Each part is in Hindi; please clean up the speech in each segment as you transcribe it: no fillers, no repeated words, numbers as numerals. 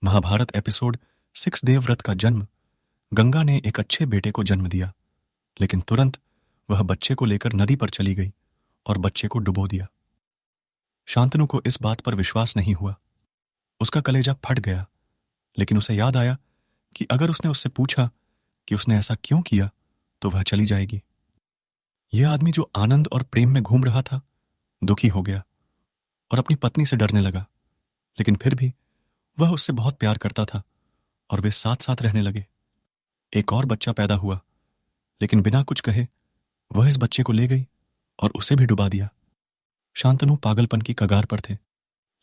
महाभारत एपिसोड 6 देवव्रत का जन्म। गंगा ने एक अच्छे बेटे को जन्म दिया, लेकिन तुरंत वह बच्चे को लेकर नदी पर चली गई और बच्चे को डुबो दिया। शांतनु को इस बात पर विश्वास नहीं हुआ। उसका कलेजा फट गया, लेकिन उसे याद आया कि अगर उसने उससे पूछा कि उसने ऐसा क्यों किया तो वह चली जाएगी। यह आदमी जो आनंद और प्रेम में घूम रहा था, दुखी हो गया और अपनी पत्नी से डरने लगा, लेकिन फिर भी वह उससे बहुत प्यार करता था और वे साथ साथ रहने लगे। एक और बच्चा पैदा हुआ, लेकिन बिना कुछ कहे वह इस बच्चे को ले गई और उसे भी डुबा दिया। शांतनु पागलपन की कगार पर थे,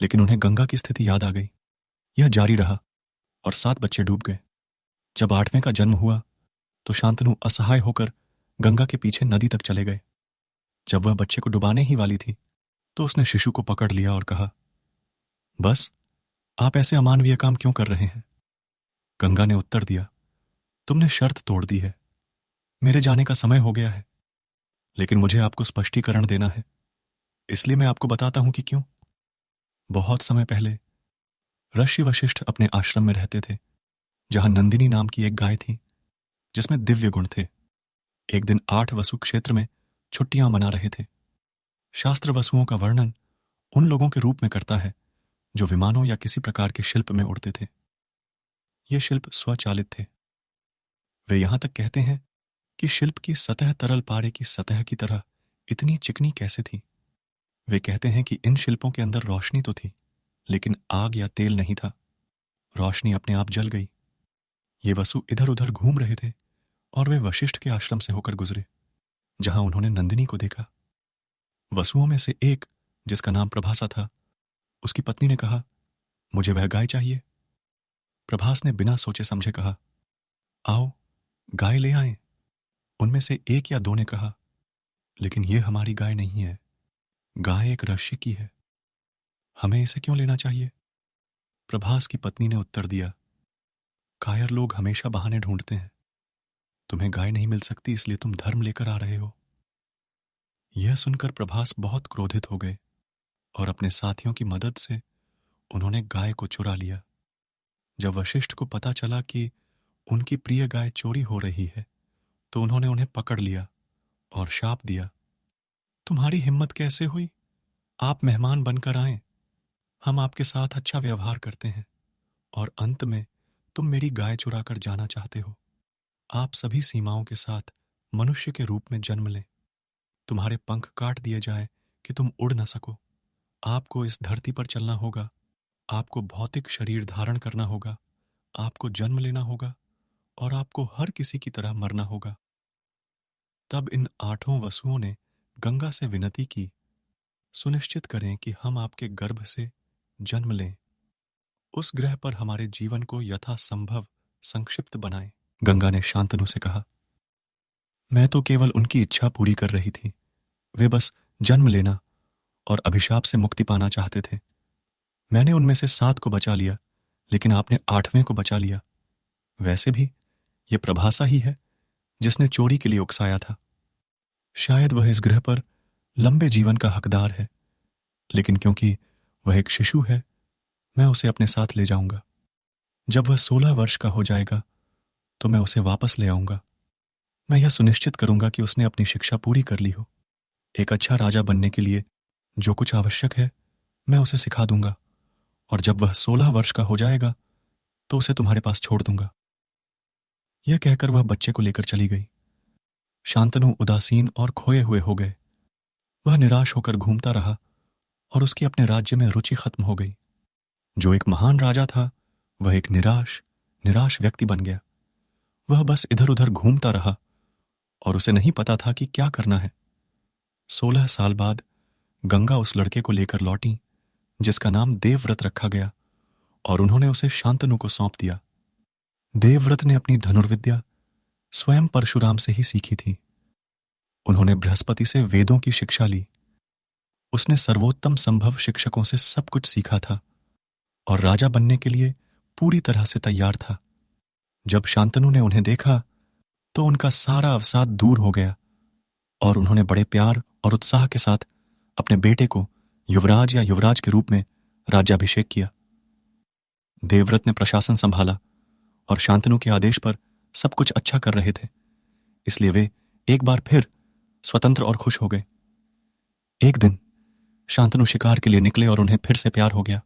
लेकिन उन्हें गंगा की स्थिति याद आ गई। यह जारी रहा और 7 बच्चे डूब गए। जब 8वें का जन्म हुआ तो शांतनु असहाय होकर गंगा के पीछे नदी तक चले गए। जब वह बच्चे को डुबाने ही वाली थी तो उसने शिशु को पकड़ लिया और कहा, बस, आप ऐसे अमानवीय काम क्यों कर रहे हैं? गंगा ने उत्तर दिया, तुमने शर्त तोड़ दी है, मेरे जाने का समय हो गया है, लेकिन मुझे आपको स्पष्टीकरण देना है, इसलिए मैं आपको बताता हूं कि क्यों। बहुत समय पहले ऋषि वशिष्ठ अपने आश्रम में रहते थे, जहां नंदिनी नाम की एक गाय थी जिसमें दिव्य गुण थे। एक दिन 8 वसु क्षेत्र में छुट्टियां मना रहे थे। शास्त्र वसुओं का वर्णन उन लोगों के रूप में करता है जो विमानों या किसी प्रकार के शिल्प में उड़ते थे। ये शिल्प स्वचालित थे। वे यहां तक कहते हैं कि शिल्प की सतह तरल पारे की सतह की तरह इतनी चिकनी कैसे थी। वे कहते हैं कि इन शिल्पों के अंदर रोशनी तो थी, लेकिन आग या तेल नहीं था। रोशनी अपने आप जल गई। ये वसु इधर उधर घूम रहे थे और वे वशिष्ठ के आश्रम से होकर गुजरे, जहां उन्होंने नंदिनी को देखा। वसुओं में से एक, जिसका नाम प्रभासा था, उसकी पत्नी ने कहा, मुझे वह गाय चाहिए। प्रभास ने बिना सोचे समझे कहा, आओ गाय ले आएं। उनमें से एक या दो ने कहा, लेकिन यह हमारी गाय नहीं है, गाय एक ऋषि की है, हमें इसे क्यों लेना चाहिए? प्रभास की पत्नी ने उत्तर दिया, कायर लोग हमेशा बहाने ढूंढते हैं। तुम्हें गाय नहीं मिल सकती, इसलिए तुम धर्म लेकर आ रहे हो। यह सुनकर प्रभास बहुत क्रोधित हो गए और अपने साथियों की मदद से उन्होंने गाय को चुरा लिया। जब वशिष्ठ को पता चला कि उनकी प्रिय गाय चोरी हो रही है तो उन्होंने उन्हें पकड़ लिया और शाप दिया, तुम्हारी हिम्मत कैसे हुई? आप मेहमान बनकर आए, हम आपके साथ अच्छा व्यवहार करते हैं, और अंत में तुम मेरी गाय चुरा कर जाना चाहते हो। आप सभी सीमाओं के साथ मनुष्य के रूप में जन्म लें, तुम्हारे पंख काट दिए जाए कि तुम उड़ न सको। आपको इस धरती पर चलना होगा, आपको भौतिक शरीर धारण करना होगा, आपको जन्म लेना होगा और आपको हर किसी की तरह मरना होगा। तब इन 8 वसुओं ने गंगा से विनती की, सुनिश्चित करें कि हम आपके गर्भ से जन्म लें, उस ग्रह पर हमारे जीवन को यथासंभव संक्षिप्त बनाएं। गंगा ने शांतनु से कहा, मैं तो केवल उनकी इच्छा पूरी कर रही थी, वे बस जन्म लेना और अभिशाप से मुक्ति पाना चाहते थे। मैंने उनमें से 7 को बचा लिया, लेकिन आपने 8वें को बचा लिया। वैसे भी ये प्रभासा ही है जिसने चोरी के लिए उकसाया था। शायद वह इस ग्रह पर लंबे जीवन का हकदार है, लेकिन क्योंकि वह एक शिशु है, मैं उसे अपने साथ ले जाऊंगा। जब वह 16 वर्ष का हो जाएगा तो मैं उसे वापस ले आऊंगा। मैं यह सुनिश्चित करूंगा कि उसने अपनी शिक्षा पूरी कर ली हो। एक अच्छा राजा बनने के लिए जो कुछ आवश्यक है मैं उसे सिखा दूंगा, और जब वह 16 वर्ष का हो जाएगा तो उसे तुम्हारे पास छोड़ दूंगा। यह कहकर वह बच्चे को लेकर चली गई। शांतनु उदासीन और खोए हुए हो गए। वह निराश होकर घूमता रहा और उसकी अपने राज्य में रुचि खत्म हो गई। जो एक महान राजा था वह एक निराश व्यक्ति बन गया। वह बस इधर उधर घूमता रहा और उसे नहीं पता था कि क्या करना है। 16 साल बाद गंगा उस लड़के को लेकर लौटी जिसका नाम देवव्रत रखा गया, और उन्होंने उसे शांतनु को सौंप दिया। देवव्रत ने अपनी धनुर्विद्या स्वयं परशुराम से ही सीखी थी। उन्होंने बृहस्पति से वेदों की शिक्षा ली। उसने सर्वोत्तम संभव शिक्षकों से सब कुछ सीखा था और राजा बनने के लिए पूरी तरह से तैयार था। जब शांतनु ने उन्हें देखा तो उनका सारा अवसाद दूर हो गया और उन्होंने बड़े प्यार और उत्साह के साथ अपने बेटे को युवराज या युवराज के रूप में राज्याभिषेक किया। देवव्रत ने प्रशासन संभाला और शांतनु के आदेश पर सब कुछ अच्छा कर रहे थे, इसलिए वे एक बार फिर स्वतंत्र और खुश हो गए। एक दिन शांतनु शिकार के लिए निकले और उन्हें फिर से प्यार हो गया।